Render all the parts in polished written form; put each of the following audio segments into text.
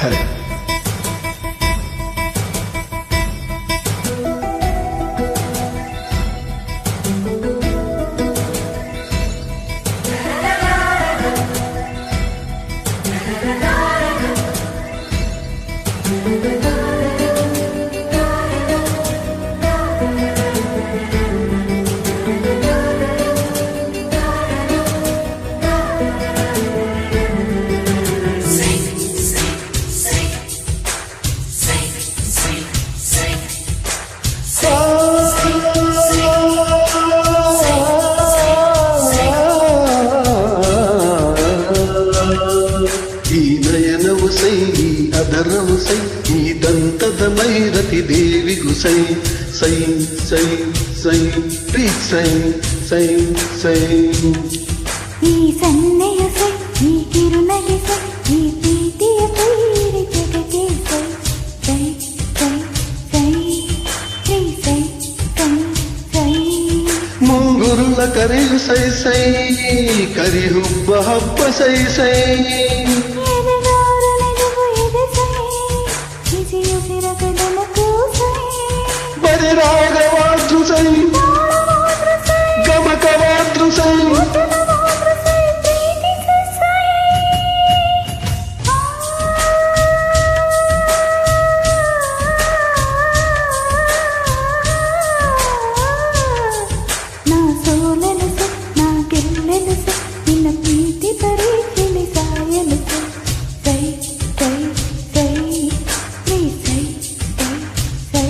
खरे ಅದರವು ಸೈ ಈ ದಂತದ ಮೈರತಿ ದೇವಿಗೂ ಸೈ ಸೈ ಸೈ ಸೈ ಪ್ರೀತ್ ಸೈ ಸೈ ಸೈ ಈ ಸನ್ನೆಯ ಸೈ ಈ ಕಿರುನಗೆ ಸೈ ಈ ಪ್ರೀತಿಯ ಪೈರಿ ಜಗಕ್ಕೆ ಸೈ ಸೈ ಸೈ ಸೈ ಸೈ ಸೈ ಸೈ ಸೈ ಮುಂಗುರುಳ ಕರೆಯು ಸೈ ಸೈ ಕರಿಹುಬ್ಬ ಹಬ್ಬ ಸೈ ಸೈ ಬರಿ ರಾಗವಾದ್ರು ಸೈ ಗಮಕವಾದ್ರು ಸೈ ನಾ ಸೋಲಲು ಸೈ ನಾ ಗೆಲ್ಲಲು ಸೈ ನಿನ್ನ ಪ್ರೀತಿ ಪರೀಕ್ಷೆಲಿ ಸಾಯಲು ಸೈ ಸೈ ಸೈ ಸೈ ಸೈ ಸೈ ಸೈ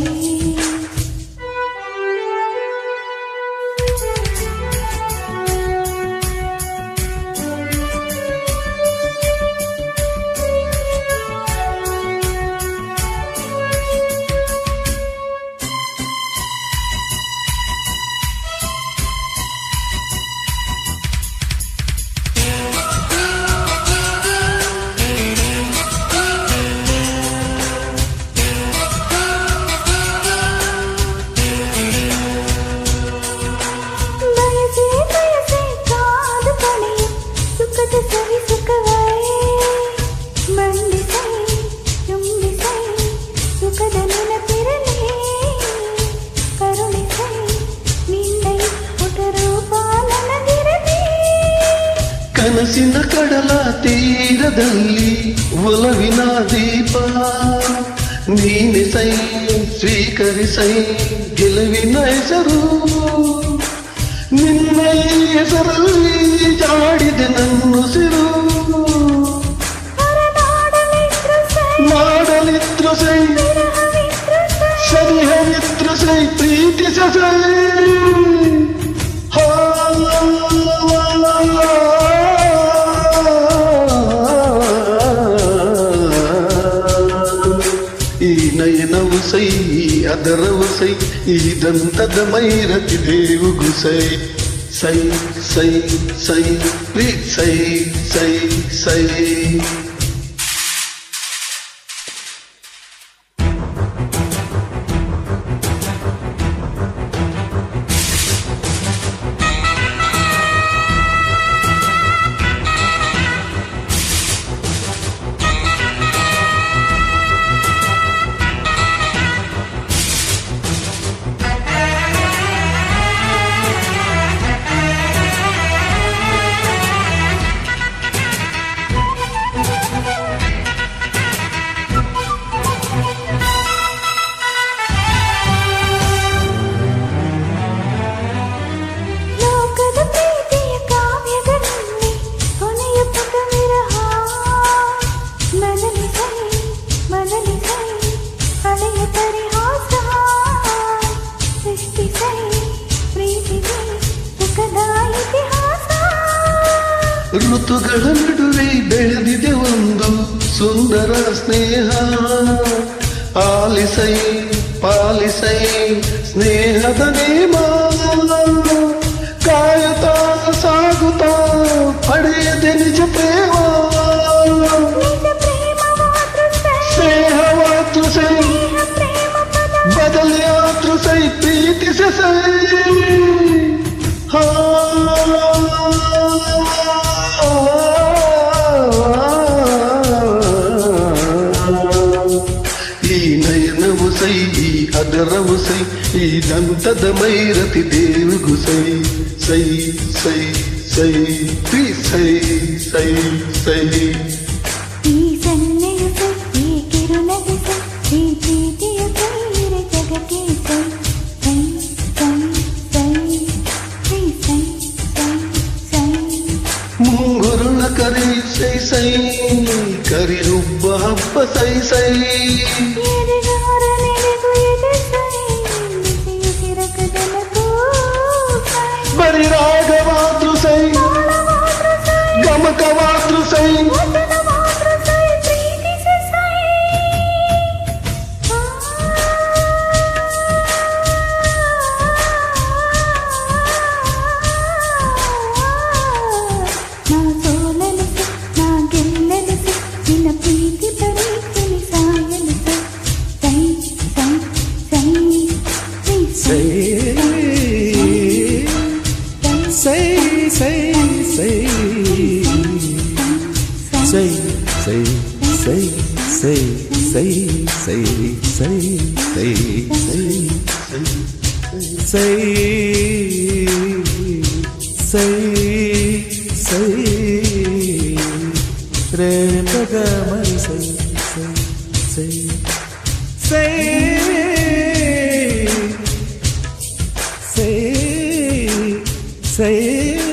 ಕನಸಿನ ಕಡಲ ತೀರದಲ್ಲಿ ಒಲವಿನ ದೀಪ ನೀನೆ ಸೈ ಸ್ವೀಕರಿಸೈ ಗೆಲುವಿನ ಹೆಸರು ನಿನ್ನ ಹೆಸರಲ್ಲಿ ಜಾಡಿದೆ ನನ್ನುಸಿರು ಮಾಡಲಿದ್ರು ಸೈ ಸರಿಹವಿದ್ರು ಸೈ ಪ್ರೀತಿಸ ಸೈ ಈ ನಯನವು ಸೈ ಅದರವು ಸೈ ಈ ದಂತದ ಮೈರತಿ ದೇವುಗು ಸೈ ಸೈ ಸೈ ಸೈ ಪ್ರೀತ್ ಸೈ ಸೈ ಸೈ ಋತುಗಳ ನಡುವೆ ಬೆಳೆದಿದೆ ಒಂದು ಸುಂದರ ಸ್ನೇಹ ಆಲಿಸೈ ಪಾಲಿಸೈ ಸ್ನೇಹದ ನೇಮ ಕಾಯುತ್ತಾ ಸಾಗುತ್ತಾ ಪಡೆಯದೆ ನಿಜ ಪ್ರೇಮ ಸ್ನೇಹವಾದ್ರು ಸೈ ಬದಲಿಯಾದ್ರು ಸೈ ಪ್ರೀತಿಸ ಸೈ ಸಾಗರವು ಸೈ ಈ ದಂತದ ಮೈರತಿ ದೇವಿಗೂ ಸೈ ಸೈ ಸೈ ಸೈ ಪ್ರೀ ಸೈ ಸೈ ಸೈ ಈ ಸನ್ನೆಯು ಸೈ ಈ ಕಿರುನಗೆ ಸೈ ಈ ಪ್ರೀತಿಯು ಸೈರೆ ಜಗಕ್ಕೆ ಸೈ ಸೈ ಸೈ ಸೈ ಪ್ರೀ ಸೈ ಸೈ ಸೈ ಮುಂಗುರುಳ ಕರಿ ಸೈ ಸೈ ಕರಿರುಬ್ಬ ಹಬ್ಬ ಸೈ ಸೈ ಎದೆಗಾರ ನೆನೆದು ಎದೆ ಸೈ ಬಿಸಿಯು ಕಿರಕದಲಗೂ ಸೈ ಬರಿ ರಾಗವಾದ್ರು ಸೈ ತಾಳವಾದ್ರು ಸೈ ಗಮಕವಾದ್ರು ಸೈ ವಚನವಾದ್ರು ಸೈ ಪ್ರೀತಿಸಿ ಸೈ ನಾ ಸೋಲಲು ಸೈ ನಾ ಗೆಲ್ಲಲು ಸೈ ನಿನ್ನ ಪ್ರೀತಿ ಪರೀಕ್ಷೆಲಿ ಸಾಯಲು ಸೈ ಸೈ ಸೈ ಸೈ Say, say, say, say, say, say, say, say, say, say, say, say, say, say, re pa ga ma re say, say, say, say, say.